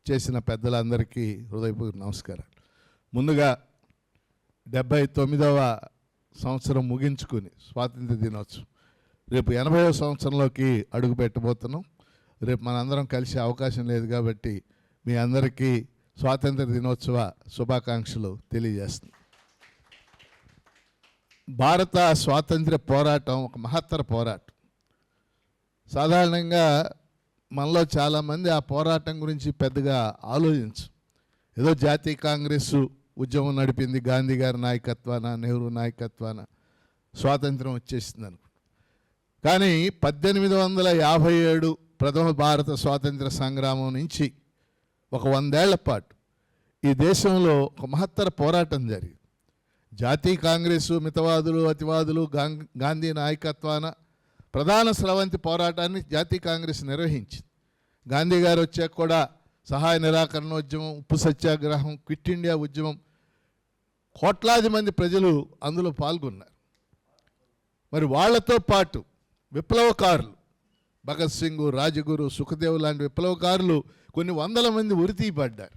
చేసిన పెద్దలందరికీ హృదయపూర్వక నమస్కారాలు. ముందుగా 79వ సంవత్సరం ముగించుకుని స్వాతంత్ర దినోత్సవం, రేపు 80వ సంవత్సరంలోకి అడుగు పెట్టబోతున్నాం. రేపు మనందరం కలిసే అవకాశం లేదు కాబట్టి మీ అందరికీ స్వాతంత్ర దినోత్సవ శుభాకాంక్షలు తెలియజేస్తున్నాం. భారత స్వాతంత్ర్య పోరాటం ఒక మహత్తర పోరాటం. సాధారణంగా మనలో చాలామంది ఆ పోరాటం గురించి పెద్దగా ఆలోచించు. ఏదో జాతీయ కాంగ్రెస్ ఉద్యమం నడిపింది, గాంధీ గారి నాయకత్వాన, నెహ్రూ నాయకత్వాన స్వాతంత్రం వచ్చేసింది అనుకో. కానీ 1857 ప్రథమ భారత స్వాతంత్ర సంగ్రామం నుంచి ఒక 100 ఏళ్ల పాటు ఈ దేశంలో ఒక మహత్తర పోరాటం జరిగింది. జాతీయ కాంగ్రెసు, మితవాదులు, అతివాదులు, గాంధీ నాయకత్వాన ప్రధాన స్రవంతి పోరాటాన్ని జాతీయ కాంగ్రెస్ నిర్వహించింది. గాంధీ గారు వచ్చాక కూడా సహాయ నిరాకరణ ఉద్యమం, ఉప్పు సత్యాగ్రహం, క్విట్ ఇండియా ఉద్యమం, కోట్లాది మంది ప్రజలు అందులో పాల్గొన్నారు. మరి వాళ్లతో పాటు విప్లవకారులు భగత్ సింగ్, రాజగురు, సుఖదేవ్ లాంటి విప్లవకారులు కొన్ని వందల మంది ఉరితీయబడ్డారు.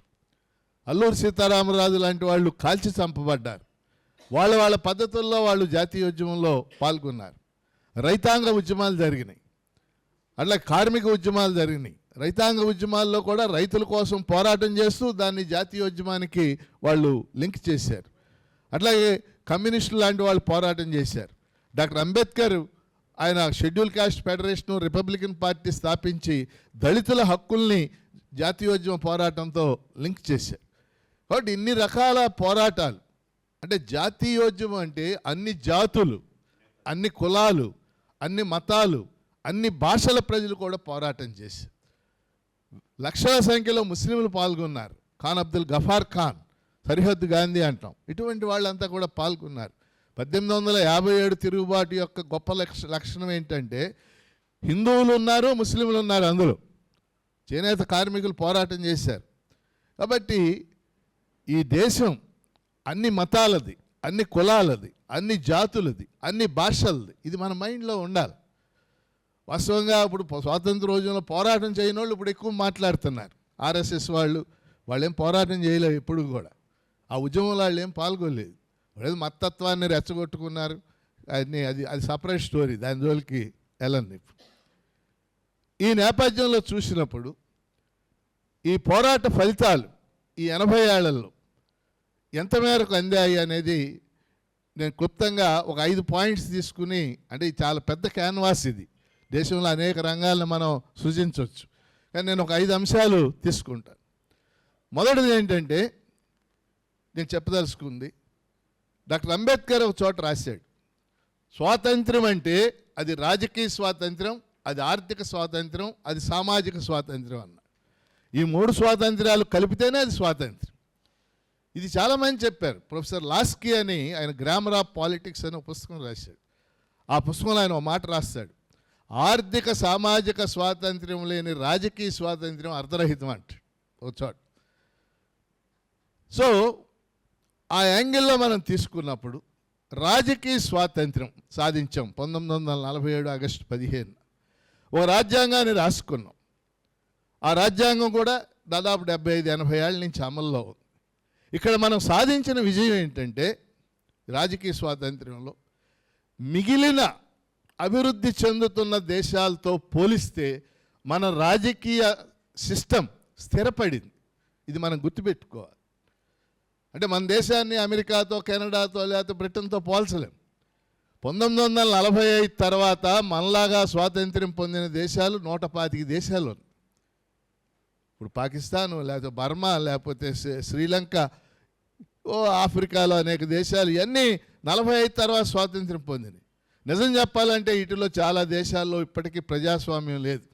అల్లూరి సీతారామరాజు లాంటి వాళ్ళు కాల్చి చంపబడ్డారు. వాళ్ళ పద్ధతుల్లో వాళ్ళు జాతీయ ఉద్యమంలో పాల్గొన్నారు. రైతాంగ ఉద్యమాలు జరిగినాయి, అట్లా కార్మిక ఉద్యమాలు జరిగినాయి. రైతాంగ ఉద్యమాల్లో కూడా రైతుల కోసం పోరాటం చేస్తూ దాన్ని జాతీయోద్యమానికి వాళ్ళు లింక్ చేశారు. అట్లాగే కమ్యూనిస్టులు లాంటి వాళ్ళు పోరాటం చేశారు. డాక్టర్ అంబేద్కర్ ఆయన schedule caste federation, Republican party స్థాపించి దళితుల హక్కుల్ని జాతీయోద్యమ పోరాటంతో లింక్ చేశారు. కాబట్టి ఇన్ని రకాల పోరాటాలు, అంటే జాతీయోద్యమం అంటే అన్ని జాతులు, అన్ని కులాలు, అన్ని మతాలు, అన్ని భాషల ప్రజలు కూడా పోరాటం చేశారు. లక్షల సంఖ్యలో ముస్లింలు పాల్గొన్నారు. ఖాన్ అబ్దుల్ గఫార్ ఖాన్, సరిహద్దు గాంధీ అంటాం, ఇటువంటి వాళ్ళంతా కూడా పాల్గొన్నారు. 1857 తిరుగుబాటు యొక్క గొప్ప లక్షణం ఏంటంటే హిందువులు ఉన్నారు, ముస్లింలు ఉన్నారు. అందులో చేనేత కార్మికులు పోరాటం చేశారు. కాబట్టి ఈ దేశం అన్ని మతాలది, అన్ని కులాలది, అన్ని జాతులది, అన్ని భాషలది. ఇది మన మైండ్లో ఉండాలి. వాస్తవంగా ఇప్పుడు స్వాతంత్ర రోజుల్లో పోరాటం చేయని వాళ్ళు ఇప్పుడు ఎక్కువ మాట్లాడుతున్నారు. ఆర్ఎస్ఎస్ వాళ్ళేం పోరాటం చేయలేదు, ఎప్పుడు కూడా ఆ ఉద్యమంలో వాళ్ళు ఏం పాల్గొనలేదు. వాళ్ళు మతత్వాన్ని రెచ్చగొట్టుకున్నారు. అది సపరేట్ స్టోరీ, దాని జోలికి వెళ్ళండి. ఈ నేపథ్యంలో చూసినప్పుడు ఈ పోరాట ఫలితాలు ఈ 80 ఏళ్లలో ఎంత మేరకు అందాయి అనేది నేను క్లుప్తంగా ఒక 5 పాయింట్స్ తీసుకుని, అంటే చాలా పెద్ద క్యాన్వాస్ ఇది, దేశంలో అనేక రంగాలను మనం సృజించవచ్చు, కానీ నేను ఒక 5 అంశాలు తీసుకుంటాను. మొదటిది ఏంటంటే నేను చెప్పదలుచుకుంది, డాక్టర్ అంబేద్కర్ ఒక చోట రాశాడు, స్వాతంత్రం అంటే అది రాజకీయ స్వాతంత్రం, అది ఆర్థిక స్వాతంత్రం, అది సామాజిక స్వాతంత్రం అన్న. ఈ 3 స్వాతంత్ర్యాలు కలిపితేనే అది స్వాతంత్రం. ఇది చాలామంది చెప్పారు. ప్రొఫెసర్ లాస్కీ అని ఆయన గ్రామర్ ఆఫ్ పాలిటిక్స్ అని ఒక పుస్తకం రాశాడు. ఆ పుస్తకంలో ఆయన ఒక మాట రాస్తాడు, ఆర్థిక సామాజిక స్వాతంత్ర్యం లేని రాజకీయ స్వాతంత్ర్యం అర్ధరహితం అంటాడు ఒక చోట. సో ఆ యాంగిల్లో మనం తీసుకున్నప్పుడు రాజకీయ స్వాతంత్ర్యం సాధించాం 1947 ఆగస్టు 15. ఓ రాజ్యాంగాన్ని రాసుకున్నాం. ఆ రాజ్యాంగం కూడా దాదాపు 75-80 ఏళ్ళ నుంచి అమల్లో ఉంది. ఇక్కడ మనం సాధించిన విజయం ఏంటంటే రాజకీయ స్వాతంత్ర్యంలో మిగిలిన అభివృద్ధి చెందుతున్న దేశాలతో పోలిస్తే మన రాజకీయ సిస్టమ్ స్థిరపడింది. ఇది మనం గుర్తుపెట్టుకోవాలి. అంటే మన దేశాన్ని అమెరికాతో, కెనడాతో, లేకపోతే బ్రిటన్తో పోల్చలేం. 1945 తర్వాత మనలాగా స్వాతంత్ర్యం పొందిన దేశాలు 125 దేశాలు ఉన్నాయి. ఇప్పుడు పాకిస్తాను, లేకపోతే బర్మా, లేకపోతే శ్రీలంక, ఆఫ్రికాలో అనేక దేశాలు, ఇవన్నీ 45 తర్వాత స్వాతంత్ర్యం పొందినాయి. నిజం చెప్పాలంటే వీటిలో చాలా దేశాల్లో ఇప్పటికీ ప్రజాస్వామ్యం లేదు.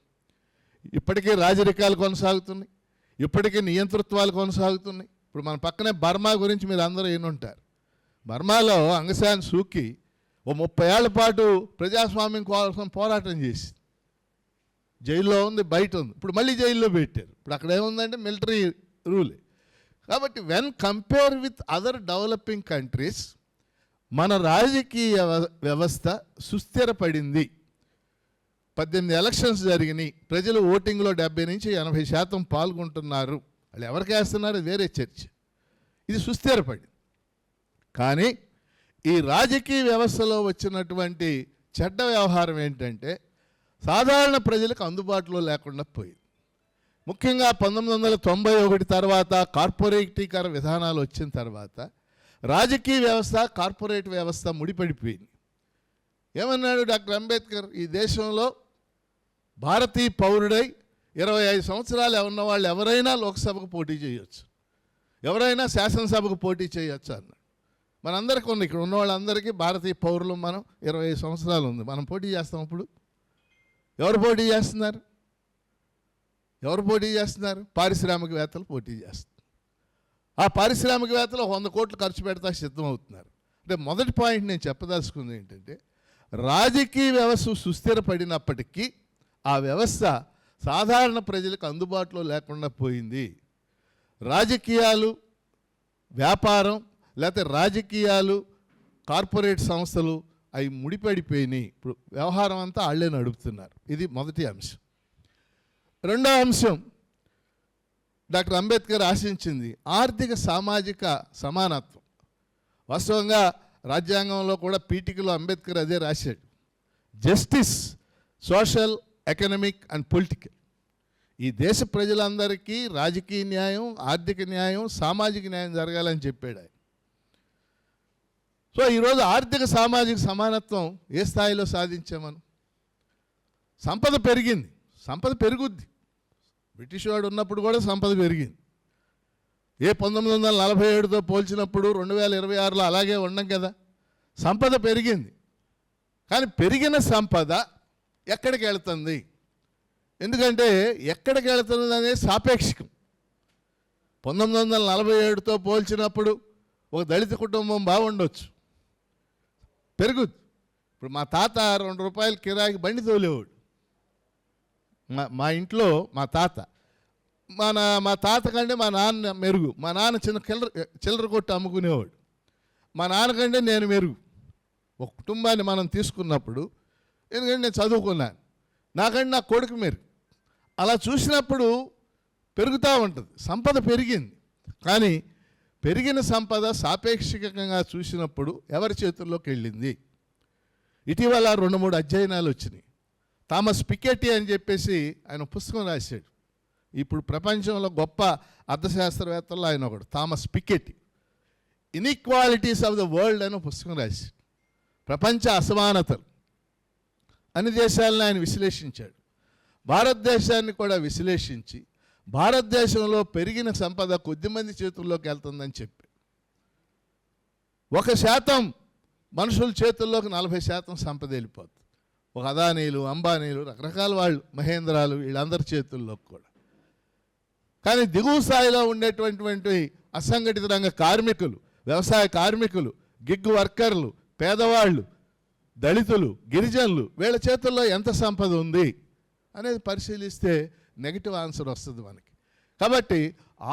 ఇప్పటికీ రాజరికాలు కొనసాగుతున్నాయి, ఇప్పటికీ నియంతృత్వాలు కొనసాగుతున్నాయి. ఇప్పుడు మన పక్కనే బర్మా గురించి మీరు అందరూ వినుంటారు. బర్మాలో ఆంగ్ సాన్ సూకీ ఓ 30 ఏళ్ల పాటు ప్రజాస్వామ్యం కోసం పోరాటం చేసి జైల్లో ఉంది, బయట ఉంది. ఇప్పుడు మళ్ళీ జైల్లో పెట్టారు. ఇప్పుడు అక్కడ ఏముందంటే మిలిటరీ రూలే. కాబట్టి when compare with other developing countries మన రాజకీయ వ్యవస్థ సుస్థిరపడింది. 18 ఎలక్షన్స్ జరిగినాయి. ప్రజలు ఓటింగ్లో 70 నుంచి 80% పాల్గొంటున్నారు వాళ్ళు ఎవరికి వేస్తున్నారు వేరే చర్చ. ఇది సుస్థిరపడి. కానీ ఈ రాజకీయ వ్యవస్థలో వచ్చినటువంటి చెడ్డ వ్యవహారం ఏంటంటే సాధారణ ప్రజలకు అందుబాటులో లేకుండా పోయింది. ముఖ్యంగా 1991 తర్వాత కార్పొరేటీకరణ విధానాలు వచ్చిన తర్వాత రాజకీయ వ్యవస్థ కార్పొరేట్ వ్యవస్థ ముడిపడిపోయింది. ఏమన్నాడు డాక్టర్ అంబేద్కర్? ఈ దేశంలో భారతీయ పౌరుడై 25 సంవత్సరాలు ఉన్న వాళ్ళు ఎవరైనా లోక్సభకు పోటీ చేయొచ్చు, ఎవరైనా శాసనసభకు పోటీ చేయొచ్చు అన్నాడు. మనందరికీ ఉంది, ఇక్కడ ఉన్న వాళ్ళందరికీ భారతీయ పౌరులు. మనం 25 సంవత్సరాలు ఉంది, మనం పోటీ చేస్తాం. ఇప్పుడు ఎవరు పోటీ చేస్తున్నారు? ఎవరు పోటీ చేస్తున్నారు? పారిశ్రామికవేత్తలు పోటీ చేస్తారు. ఆ పారిశ్రామికవేత్తలు 100 కోట్లు ఖర్చు పెడతా సిద్ధమవుతున్నారు. అంటే మొదటి పాయింట్ నేను చెప్పదలుచుకుంది ఏంటంటే రాజకీయ వ్యవస్థ సుస్థిరపడినప్పటికీ ఆ వ్యవస్థ సాధారణ ప్రజలకు అందుబాటులో లేకుండా పోయింది. రాజకీయాలు, వ్యాపారం, లేకపోతే రాజకీయాలు, కార్పొరేట్ సంస్థలు అవి ముడిపడిపోయినాయి. ఇప్పుడు వ్యవహారం అంతా వాళ్ళే నడుపుతున్నారు. ఇది మొదటి అంశం. రెండో అంశం, డాక్టర్ అంబేద్కర్ ఆశించింది ఆర్థిక సామాజిక సమానత్వం. వాస్తవంగా రాజ్యాంగంలో కూడా పీఠికలో అంబేద్కర్ అదే రాశాడు. Justice, social, economic and political. ఈ దేశ ప్రజలందరికీ రాజకీయ న్యాయం, ఆర్థిక న్యాయం, సామాజిక న్యాయం జరగాలని చెప్పాడు ఆయన. సో ఈరోజు ఆర్థిక సామాజిక సమానత్వం ఏ స్థాయిలో సాధించామను? సంపద పెరిగింది, సంపద పెరుగుద్ది. బ్రిటిష్ వాడు ఉన్నప్పుడు కూడా సంపద పెరిగింది. ఏ 1947తో పోల్చినప్పుడు 2026లో అలాగే ఉండం కదా. సంపద పెరిగింది. కానీ పెరిగిన సంపద ఎక్కడికి వెళుతుంది? ఎందుకంటే ఎక్కడికి వెళుతుంది అనేది సాపేక్షికం. 1947తో పోల్చినప్పుడు ఒక దళిత కుటుంబం బాగుండొచ్చు, పెరుగుద్ది. ఇప్పుడు మా తాత 2 రూపాయలు కిరాయికి బండి తోలేవాడు. మా ఇంట్లో మా తాత మా తాత కంటే మా నాన్న మెరుగు. మా నాన్న చిల్లర కొట్టు అమ్ముకునేవాడు. మా నాన్నకంటే నేను మెరుగు. ఒక కుటుంబాన్ని మనం తీసుకున్నప్పుడు, ఎందుకంటే నేను చదువుకున్నాను, నాకంటే నా కొడుకు మెరుగు. అలా చూసినప్పుడు పెరుగుతూ ఉంటుంది. సంపద పెరిగింది. కానీ పెరిగిన సంపద సాపేక్షికంగా చూసినప్పుడు ఎవరి చేతుల్లోకి వెళ్ళింది? ఇటీవల 2-3 అధ్యయనాలు వచ్చినాయి. థామస్ పికెటీ అని చెప్పేసి ఆయన పుస్తకం రాశాడు. ఇప్పుడు ప్రపంచంలో గొప్ప అర్థశాస్త్రవేత్తల్లో ఆయన ఒకడు, Thomas పికెటీ. Inequalities of the world అని పుస్తకం రాశాడు. ప్రపంచ అసమానతలు అన్ని దేశాలను ఆయన విశ్లేషించాడు. భారతదేశాన్ని కూడా విశ్లేషించి భారతదేశంలో పెరిగిన సంపద కొద్దిమంది చేతుల్లోకి వెళ్తుందని చెప్పి 1% మనుషుల చేతుల్లోకి 40% సంపద వెళ్ళిపోతుంది. ఒక అదానీలు, అంబానీలు, రకరకాల వాళ్ళు, మహేంద్రాలు, వీళ్ళందరి చేతుల్లోకి కూడా. కానీ దిగువ స్థాయిలో ఉండేటువంటి అసంఘటిత రంగ కార్మికులు, వ్యవసాయ కార్మికులు, గిగ్ వర్కర్లు, పేదవాళ్ళు, దళితులు, గిరిజనులు, వీళ్ళ చేతుల్లో ఎంత సంపద ఉంది అనేది పరిశీలిస్తే నెగిటివ్ ఆన్సర్ వస్తుంది మనకి. కాబట్టి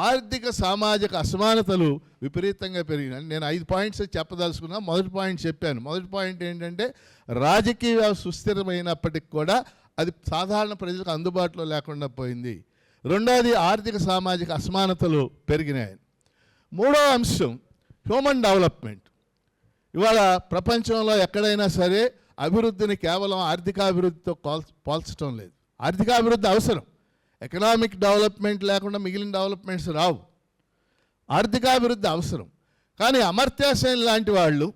ఆర్థిక సామాజిక అసమానతలు విపరీతంగా పెరిగినాయి. నేను 5 పాయింట్స్ చెప్పదలుచుకున్నా. మొదటి పాయింట్ చెప్పాను. మొదటి పాయింట్ ఏంటంటే రాజకీయ వ్యవస్థ సుస్థిరమైనప్పటికి కూడా అది సాధారణ ప్రజలకు అందుబాటులో లేకుండా పోయింది. రెండోది ఆర్థిక సామాజిక అసమానతలు పెరిగినాయి. మూడో అంశం హ్యూమన్ డెవలప్మెంట్. ఇవాళ ప్రపంచంలో ఎక్కడైనా సరే అభివృద్ధిని కేవలం ఆర్థికాభివృద్ధితో పోల్చడం లేదు. ఆర్థికాభివృద్ధి అవసరం. ఎకనామిక్ డెవలప్మెంట్ లేకుండా మిగిలిన డెవలప్మెంట్స్ రావు. ఆర్థికాభివృద్ధి అవసరం. కానీ అమర్త్య సేన్ లాంటి వాళ్ళు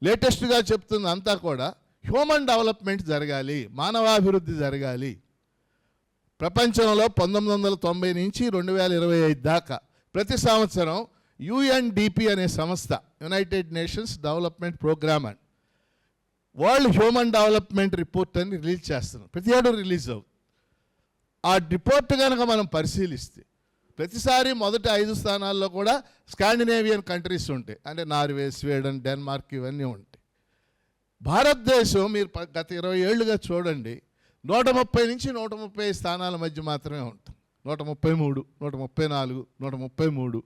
లేటెస్ట్గా చెప్తుంది అంతా కూడా హ్యూమన్ డెవలప్మెంట్ జరగాలి, మానవాభివృద్ధి జరగాలి. ప్రపంచంలో 1990 నుంచి 2025 దాకా ప్రతి సంవత్సరం UNDP అనే సంస్థ, United Nations Development Programme and World Human Development Report అని రిలీజ్ చేస్తున్నారు. ప్రతి ఏడు రిలీజ్ అవుతుంది. ఆ రిపోర్ట్ కనుక మనం పరిశీలిస్తే ప్రతిసారి మొదటి 5 స్థానాల్లో కూడా స్కాండినేవియన్ కంట్రీస్ ఉంటాయి. అంటే నార్వే, స్వీడన్, డెన్మార్క్ ఇవన్నీ ఉంటాయి. భారతదేశం మీరు గత 20 ఏళ్ళుగా చూడండి, 130 నుంచి 130 స్థానాల మధ్య మాత్రమే ఉంటుంది. 133, 134, 133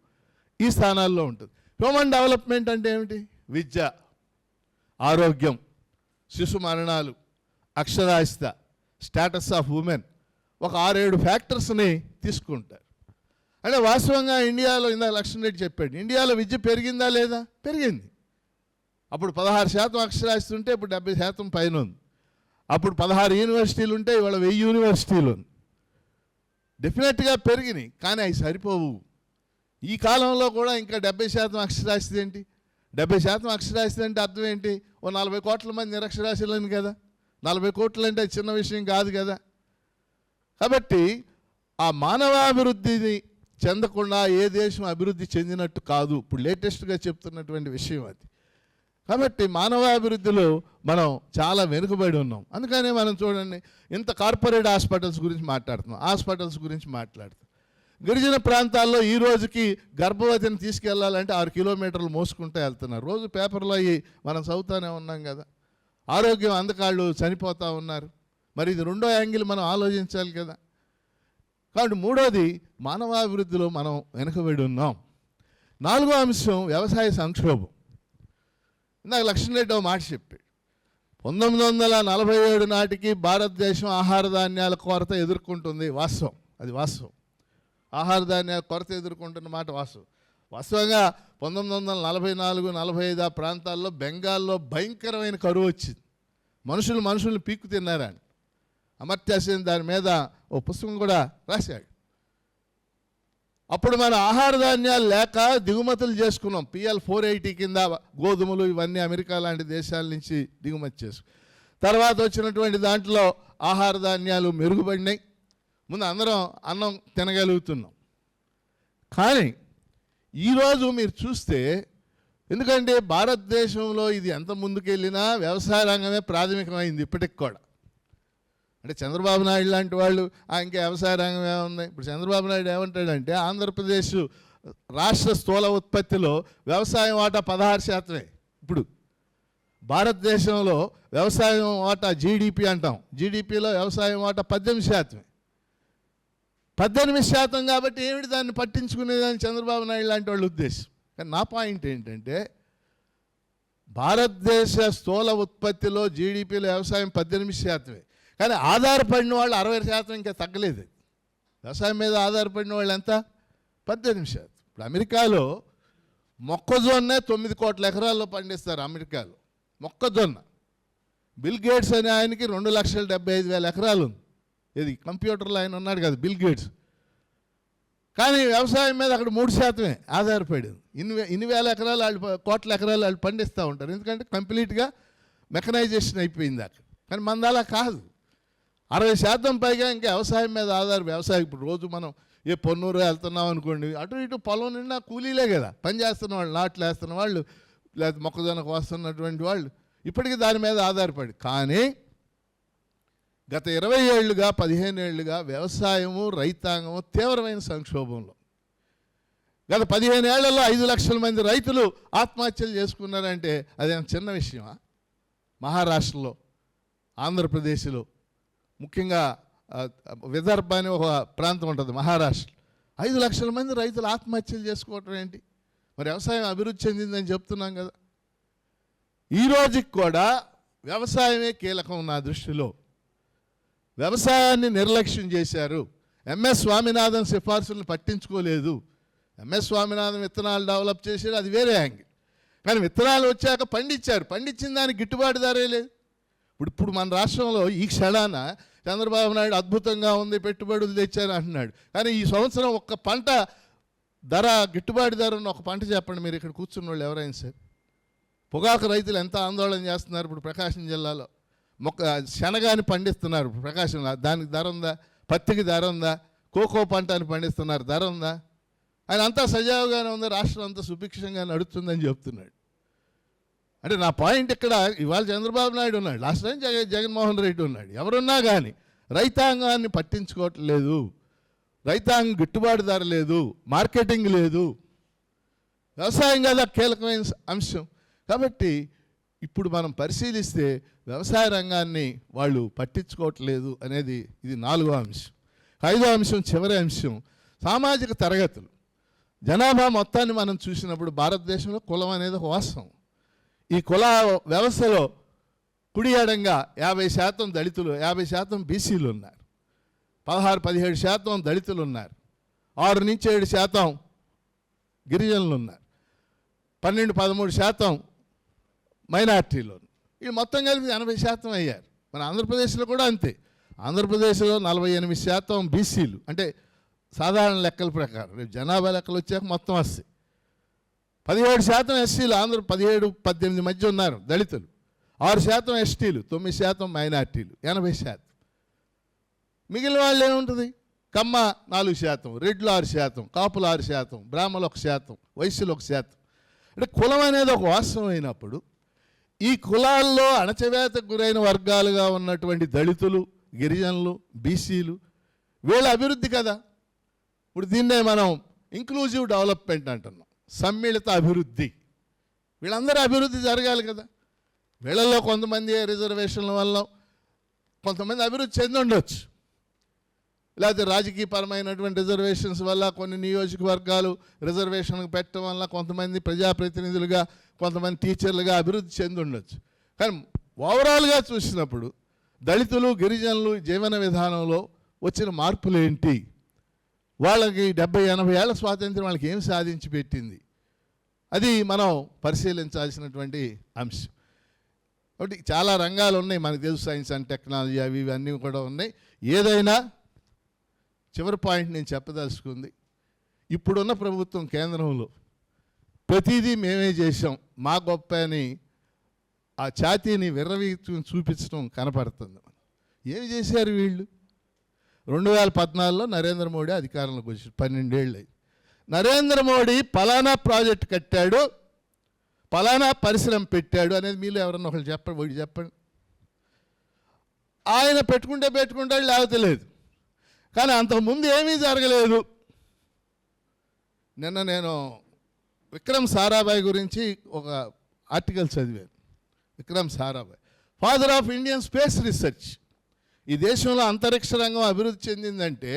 ఈ స్థానాల్లో ఉంటుంది. హ్యూమన్ డెవలప్మెంట్ అంటే ఏమిటి? విద్య, ఆరోగ్యం, శిశు మరణాలు, అక్షరాస్యత, స్టేటస్ ఆఫ్ ఉమెన్, ఒక 6-7 ఫ్యాక్టర్స్ని తీసుకుంటారు. అంటే వాస్తవంగా ఇండియాలో ఇందాక లక్ష్మణ్ రెడ్డి చెప్పాడు, ఇండియాలో విద్య పెరిగిందా లేదా? పెరిగింది. అప్పుడు 16% అక్షరాస్యత ఉంటే ఇప్పుడు 70% పైన ఉంది. అప్పుడు 16 యూనివర్సిటీలు ఉంటే ఇవాళ 1000 యూనివర్సిటీలు ఉంది. డెఫినెట్గా పెరిగినాయి, కానీ అవి సరిపోవు. ఈ కాలంలో కూడా ఇంకా 70% అక్షరాస్యత ఏంటి? 70% అక్షరాస్యత అంటే అర్థం ఏంటి? ఓ 40 కోట్ల మంది నిరక్షరాస్యులని కదా. 40 కోట్లు అంటే చిన్న విషయం కాదు కదా. కాబట్టి ఆ మానవాభివృద్ధిని చెందకుండా ఏ దేశం అభివృద్ధి చెందినట్టు కాదు. ఇప్పుడు లేటెస్ట్గా చెప్తున్నటువంటి విషయం అది. కాబట్టి మానవాభివృద్ధిలో మనం చాలా వెనుకబడి ఉన్నాం. అందుకనే మనం చూడండి, ఇంత కార్పొరేట్ హాస్పిటల్స్ గురించి మాట్లాడుతున్నాం, హాస్పిటల్స్ గురించి మాట్లాడుతాం. గిరిజన ప్రాంతాల్లో ఈ రోజుకి గర్భవతిని తీసుకెళ్లాలంటే 6 కిలోమీటర్లు మోసుకుంటూ వెళ్తున్నారు. రోజు పేపర్లో అయ్యి మనం చదువుతూనే ఉన్నాం కదా. ఆరోగ్యం అందకాళ్ళు చనిపోతూ ఉన్నారు. మరి ఇది రెండో యాంగిల్ మనం ఆలోచించాలి కదా. కాబట్టి మూడోది, మానవాభివృద్ధిలో మనం వెనుకబడి ఉన్నాం. నాలుగో అంశం వ్యవసాయ సంక్షోభం. ఇందాక లక్ష్మణ్ రెడ్డి ఒక మాట చెప్పాడు, 1947 నాటికి భారతదేశం ఆహార ధాన్యాల కొరత ఎదుర్కొంటుంది. వాస్తవం, అది వాస్తవం. ఆహార ధాన్యాల కొరత ఎదుర్కొంటున్న మాట వాస్తవం. వాస్తవంగా 1944-45 ఆ ప్రాంతాల్లో బెంగాల్లో భయంకరమైన కరువు వచ్చింది. మనుషులు పీక్కు తిన్నారని అమర్త్య సేన్ దాని మీద ఓ పుస్తకం కూడా రాశాడు. అప్పుడు మన ఆహార ధాన్యాలు లేక దిగుమతులు చేసుకున్నాం. PL 480 కింద గోధుమలు ఇవన్నీ అమెరికా లాంటి దేశాల నుంచి దిగుమతి చేసుకున్నాం. తర్వాత వచ్చినటువంటి దాంట్లో ఆహార ధాన్యాలు మెరుగుపడినాయి. ముందు అందరం అన్నం తినగలుగుతున్నాం. కానీ ఈరోజు మీరు చూస్తే, ఎందుకంటే భారతదేశంలో ఇది ఎంత ముందుకెళ్ళినా వ్యవసాయ రంగమే ప్రాథమికమైంది ఇప్పటికి కూడా. అంటే చంద్రబాబు నాయుడు లాంటి వాళ్ళు ఇంకా వ్యవసాయ రంగం ఏముంది? ఇప్పుడు చంద్రబాబు నాయుడు ఏమంటాడంటే, ఆంధ్రప్రదేశ్ రాష్ట్ర స్థూల ఉత్పత్తిలో వ్యవసాయం వాటా 16%. ఇప్పుడు భారతదేశంలో వ్యవసాయం వాటా GDP అంటాం, GDPలో వ్యవసాయం వాటా 18%. 18% కాబట్టి ఏమిటి దాన్ని పట్టించుకునేదని చంద్రబాబు నాయుడు లాంటి వాళ్ళ ఉద్దేశం. కానీ నా పాయింట్ ఏంటంటే, భారతదేశ స్థూల ఉత్పత్తిలో GDPలో వ్యవసాయం 18%. కానీ ఆధారపడిన వాళ్ళు 60% ఇంకా తగ్గలేదు. వ్యవసాయం మీద ఆధారపడిన వాళ్ళు ఎంత? 18%. ఇప్పుడు అమెరికాలో మొక్కజొన్నే 9 కోట్ల ఎకరాల్లో పండిస్తారు. అమెరికాలో మొక్కజొన్న. బిల్ గేట్స్ అనే ఆయనకి 2,75,000 ఎకరాలు ఉంది. ఇది కంప్యూటర్లో ఆయన ఉన్నాడు కదా, బిల్ గేట్స్. కానీ వ్యవసాయం మీద అక్కడ 3% ఆధారపడింది. ఇన్ని వేల ఎకరాలు వాళ్ళు, కోట్ల ఎకరాలు వాళ్ళు పండిస్తూ ఉంటారు. ఎందుకంటే కంప్లీట్గా మెకనైజేషన్ అయిపోయింది అక్కడ. కానీ మనది అలా కాదు. 60% పైగా ఇంకా వ్యవసాయం మీద వ్యవసాయం. ఇప్పుడు రోజు మనం ఏ పొన్నూరు వెళ్తున్నాం అనుకోండి, అటు ఇటు పొలం నిండా కూలీలే కదా పని చేస్తున్న వాళ్ళు, నాట్లు వేస్తున్న వాళ్ళు, లేదా మొక్కజొన్న కోస్తున్నటువంటి వాళ్ళు, ఇప్పటికీ దాని మీద ఆధారపడి. కానీ గత 20 ఏళ్ళుగా 15 ఏళ్ళుగా వ్యవసాయము రైతాంగము తీవ్రమైన సంక్షోభంలో. గత 15 ఏళ్లలో 5 లక్షల మంది రైతులు ఆత్మహత్యలు చేసుకున్నారంటే అదేం చిన్న విషయమా? మహారాష్ట్రలో, ఆంధ్రప్రదేశ్లో, ముఖ్యంగా విదర్భ అనే ఒక ప్రాంతం ఉంటుంది మహారాష్ట్ర, 5 లక్షల మంది రైతులు ఆత్మహత్యలు చేసుకోవటం ఏంటి? మరి వ్యవసాయం అభివృద్ధి చెందిందని చెప్తున్నాం కదా. ఈ రోజుకి కూడా వ్యవసాయమే కీలకం నా దృష్టిలో. వ్యవసాయాన్ని నిర్లక్ష్యం చేశారు. MS స్వామినాథన్ సిఫార్సులను పట్టించుకోలేదు. MS స్వామినాథన్ విత్తనాలు డెవలప్ చేశారు, అది వేరే యాంగిల్. కానీ విత్తనాలు వచ్చాక పండించిన దానికి గిట్టుబాటు ధరే లేదు. ఇప్పుడు మన రాష్ట్రంలో ఈ క్షణాన చంద్రబాబు నాయుడు అద్భుతంగా ఉంది, పెట్టుబడులు తెచ్చారు అంటున్నాడు. కానీ ఈ సంవత్సరం ఒక్క పంట ధర, గిట్టుబాటు ధర ఉన్న ఒక పంట చెప్పండి మీరు ఇక్కడ కూర్చున్న వాళ్ళు ఎవరైనా సరే. పొగాకు రైతులు ఎంత ఆందోళన చేస్తున్నారు. ఇప్పుడు ప్రకాశం జిల్లాలో శనగాని పండిస్తున్నారు ప్రకాశంలో, దానికి ధర ఉందా? పత్తికి ధర ఉందా? కోకో పంటని పండిస్తున్నారు, ధర ఉందా? ఆయన అంతా సజావుగానే ఉంది, రాష్ట్రం అంతా సుభిక్షంగా నడుస్తుందని చెప్తున్నాడు. అంటే నా పాయింట్ ఇక్కడ, ఇవాళ చంద్రబాబు నాయుడు ఉన్నాడు, లాస్ట్ టైం జగన్మోహన్ రెడ్డి ఉన్నాడు, ఎవరున్నా కానీ రైతాంగాన్ని పట్టించుకోవట్లేదు. రైతాంగం గిట్టుబాటు ధర లేదు, మార్కెటింగ్ లేదు. వ్యవసాయం కదా కీలకమైన అంశం. కాబట్టి ఇప్పుడు మనం పరిశీలిస్తే వ్యవసాయ రంగాన్ని వాళ్ళు పట్టించుకోవట్లేదు అనేది ఇది 4వ అంశం. 5వ అంశం, చివరి అంశం, సామాజిక తరగతులు. జనాభా మొత్తాన్ని మనం చూసినప్పుడు భారతదేశంలో కులం అనేది ఒక వాస్తవం. ఈ కుల వ్యవస్థలో కుడి ఎడంగా 50% దళితులు, 50% బీసీలు ఉన్నారు, 16-17% దళితులు ఉన్నారు, 6 నుంచి 7% గిరిజనులు ఉన్నారు, 12-13% మైనార్టీలు. ఇది మొత్తం కలిపి 80% అయ్యారు. మన ఆంధ్రప్రదేశ్లో కూడా అంతే. ఆంధ్రప్రదేశ్లో 48% బీసీలు, అంటే సాధారణ లెక్కల ప్రకారం. రేపు జనాభా లెక్కలు వచ్చాక మొత్తం వస్తాయి. 17% ఎస్సీలు, 17-18 మధ్య ఉన్నారు దళితులు, 6% ఎస్టీలు, 9% మైనార్టీలు, 80%. మిగిలిన వాళ్ళు ఏముంటుంది? కమ్మ 4%, రెడ్లు 6%, కాపులు 6%, బ్రాహ్మణులు 1%, వైశ్యులు 1%. అంటే కులం అనేది ఒక వాస్తవం అయినప్పుడు ఈ కులాల్లో అణచివేతకు గురైన వర్గాలుగా ఉన్నటువంటి దళితులు, గిరిజనులు, బీసీలు వీళ్ళ అభివృద్ధి కదా. ఇప్పుడు దీన్నే మనం ఇంక్లూజివ్ డెవలప్మెంట్ అంటున్నాం, సమ్మిళిత అభివృద్ధి. వీళ్ళందరూ అభివృద్ధి జరగాలి కదా. వీళ్ళల్లో కొంతమంది రిజర్వేషన్ల వల్ల కొంతమంది అభివృద్ధి చెంది ఉండొచ్చు, లేకపోతే రాజకీయపరమైనటువంటి రిజర్వేషన్స్ వల్ల కొన్ని నియోజకవర్గాలు రిజర్వేషన్కి పెట్టడం వల్ల కొంతమంది ప్రజాప్రతినిధులుగా, కొంతమంది టీచర్లుగా అభివృద్ధి చెంది ఉండొచ్చు. కానీ ఓవరాల్గా చూసినప్పుడు దళితులు, గిరిజనులు జీవన విధానంలో వచ్చిన మార్పులు ఏంటి, వాళ్ళకి 70-80 ఏళ్ల స్వాతంత్రం వాళ్ళకి ఏం సాధించి పెట్టింది, అది మనం పరిశీలించాల్సినటువంటి అంశం. కాబట్టి చాలా రంగాలు ఉన్నాయి మనకు తెలుసు, సైన్స్ అండ్ టెక్నాలజీ అవి ఇవన్నీ కూడా ఉన్నాయి. ఏదైనా చివరి పాయింట్ నేను చెప్పదలుచుకుంది, ఇప్పుడున్న ప్రభుత్వం కేంద్రంలో ప్రతిదీ మేమే చేసాం, మా గొప్ప అని ఆ ఛాతీని విర్రవీగి చూపించడం కనపడుతుంది. ఏమి చేశారు వీళ్ళు? 2014లో నరేంద్ర మోడీ అధికారంలోకి వచ్చి 12 ఏళ్ళు అయింది. నరేంద్ర మోడీ పలానా ప్రాజెక్ట్ కట్టాడు, పలానా పరిశ్రమ పెట్టాడు అనేది మీలో ఎవరన్నా ఒకళ్ళు చెప్పండి. ఆయన పెట్టుకుంటాడు, లేకపోతే లేదు. కానీ అంతకుముందు ఏమీ జరగలేదు. నిన్న నేను విక్రమ్ సారాభాయ్ గురించి ఒక ఆర్టికల్ చదివాను. Vikram Sarabhai father of Indian space research. ఈ దేశంలో అంతరిక్ష రంగం అభివృద్ధి చెందిందంటే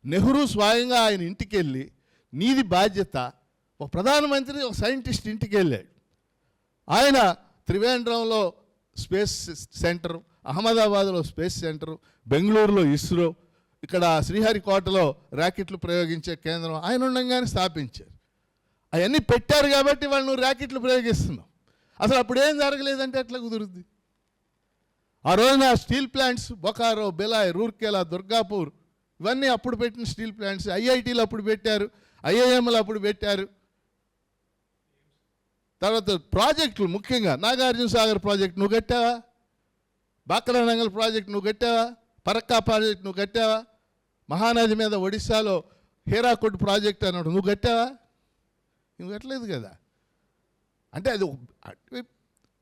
నెహ్రూ స్వయంగా ఆయన ఇంటికి వెళ్ళి, నీది బాధ్యత, ఒక ప్రధానమంత్రి ఒక సైంటిస్ట్ ఇంటికి వెళ్ళాడు. ఆయన త్రివేంద్రంలో స్పేస్ సెంటర్, అహ్మదాబాద్లో స్పేస్ సెంటర్, బెంగళూరులో ఇస్రో, ఇక్కడ శ్రీహరికోటలో ర్యాకెట్లు ప్రయోగించే కేంద్రం ఆయన ఉండగానే స్థాపించారు. అవన్నీ పెట్టారు కాబట్టి వాళ్ళు నువ్వు ర్యాకెట్లు ప్రయోగిస్తున్నావు. అసలు అప్పుడు ఏం జరగలేదంటే ఎట్లా కుదురుద్ది? ఆ రోజున స్టీల్ ప్లాంట్స్ బొకారో, బెలాయ్, రూర్కెలా, దుర్గాపూర్ ఇవన్నీ అప్పుడు పెట్టిన స్టీల్ ప్లాంట్స్. ఐఐటీలు అప్పుడు పెట్టారు, ఐఐఎంలు అప్పుడు పెట్టారు. తర్వాత ప్రాజెక్టులు, ముఖ్యంగా నాగార్జున సాగర్ ప్రాజెక్ట్ నువ్వు కట్టావా? బాక్రానంగల్ ప్రాజెక్ట్ నువ్వు కట్టావా? పరక్కా ప్రాజెక్ట్ నువ్వు కట్టావా? మహానది మీద ఒడిశాలో హీరాకుడ్ ప్రాజెక్ట్ అన్నట్టు నువ్వు కట్టావా? నువ్వు కట్టలేదు కదా. అంటే అది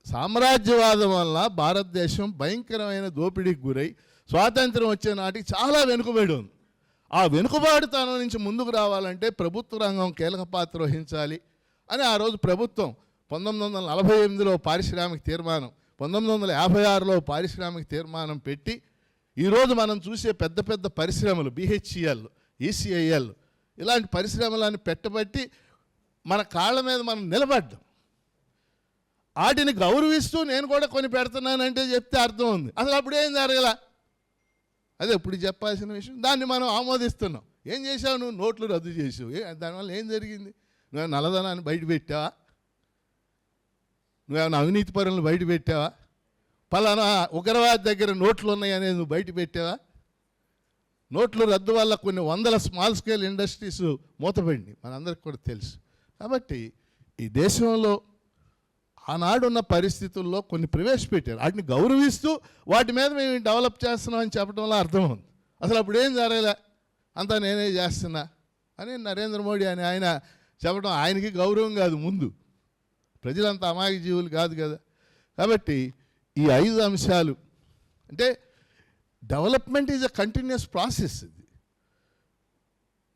సామ్రాజ్యవాదం వల్ల భారతదేశం భయంకరమైన దోపిడీకి గురై స్వాతంత్రం వచ్చే నాటికి చాలా వెనుకబడి ఉంది. ఆ వెనుకబాటుతనం నుంచి ముందుకు రావాలంటే ప్రభుత్వ రంగం కీలక పాత్ర వహించాలి అని ఆ రోజు ప్రభుత్వం 1948లో పారిశ్రామిక తీర్మానం, 1956లో పారిశ్రామిక తీర్మానం పెట్టి ఈరోజు మనం చూసే పెద్ద పెద్ద పరిశ్రమలు, BHEL, ECIL ఇలాంటి పరిశ్రమలను పెట్టబట్టి మన కాళ్ళ మీద మనం నిలబడ్డాం. వాటిని గౌరవిస్తూ నేను కూడా కొని పెడుతున్నానంటే చెప్తే అర్థం ఉంది. అసలు అప్పుడు ఏం జరగల, అదే ఇప్పుడు చెప్పాల్సిన విషయం. దాన్ని మనం ఆమోదిస్తున్నాం. ఏం చేసావు నువ్వు? నోట్లు రద్దు చేసావు. దానివల్ల ఏం జరిగింది? నువ్వు నల్లధనాన్ని బయట పెట్టావా? నువ్వేమైనా అవినీతి పరులను బయట పెట్టావా? పలానా ఉగ్రవాద దగ్గర నోట్లు ఉన్నాయి అనేది నువ్వు బయట పెట్టావా? నోట్ల రద్దు వల్ల కొన్ని వందల స్మాల్ స్కేల్ ఇండస్ట్రీస్ మూతపడింది, మనందరికి కూడా తెలుసు. కాబట్టి ఈ దేశంలో ఆనాడున్న పరిస్థితుల్లో కొన్ని ప్రవేశపెట్టారు, వాటిని గౌరవిస్తూ వాటి మీద మేము డెవలప్ చేస్తున్నామని చెప్పడంలో అర్థం ఉంది. అసలు అప్పుడు ఏం జరగలే, అంతా నేనే చేస్తున్నా అని నరేంద్ర మోడీ అని ఆయన చెప్పడం ఆయనకి గౌరవం కాదు. ముందు ప్రజలంతా అమాయక జీవులు కాదు కదా. కాబట్టి ఈ 5 అంశాలు అంటే development is a continuous process. ఇది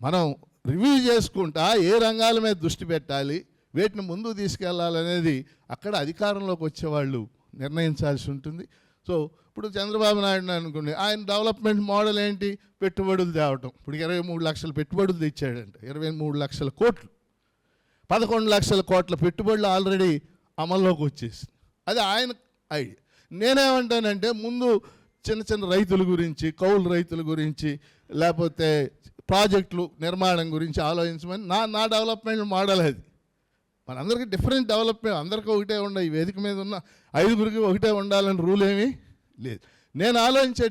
మనం రివ్యూ చేసుకుంటా ఏ రంగాల మీద దృష్టి పెట్టాలి, వేటిని ముందుకు తీసుకెళ్లాలనేది అక్కడ అధికారంలోకి వచ్చేవాళ్ళు నిర్ణయించాల్సి ఉంటుంది. సో ఇప్పుడు చంద్రబాబు నాయుడు అనుకోండి, ఆయన డెవలప్మెంట్ మోడల్ ఏంటి? పెట్టుబడులు తేవటం. ఇప్పుడు 23 లక్షల పెట్టుబడులు తెచ్చాడంట, 23 లక్షల కోట్లు, 11 లక్షల కోట్ల పెట్టుబడులు ఆల్రెడీ అమల్లోకి వచ్చేసింది. అది ఆయన ఐడియా. నేనేమంటానంటే ముందు చిన్న చిన్న రైతుల గురించి, కౌలు రైతుల గురించి, లేకపోతే ప్రాజెక్టులు నిర్మాణం గురించి ఆలోచించమని నా డెవలప్మెంట్ మోడల్ అది. మనందరికీ డిఫరెంట్ డెవలప్మెంట్, అందరికీ ఒకటే ఉండాలి. ఈ వేదిక మీద ఉన్న 5గురికి ఒకటే ఉండాలని రూల్ ఏమీ లేదు. నేను ఆలోచించే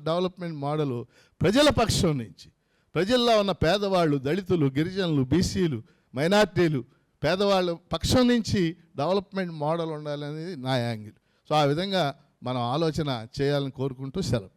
డెవలప్మెంట్ మోడలు ప్రజల పక్షం నుంచి, ప్రజల్లో ఉన్న పేదవాళ్ళు, దళితులు, గిరిజనులు, బీసీలు, మైనార్టీలు, పేదవాళ్ళ పక్షం నుంచి డెవలప్మెంట్ మోడల్ ఉండాలనేది నా యాంగిల్. సో ఆ విధంగా మనం ఆలోచన చేయాలని కోరుకుంటూ సెలవు.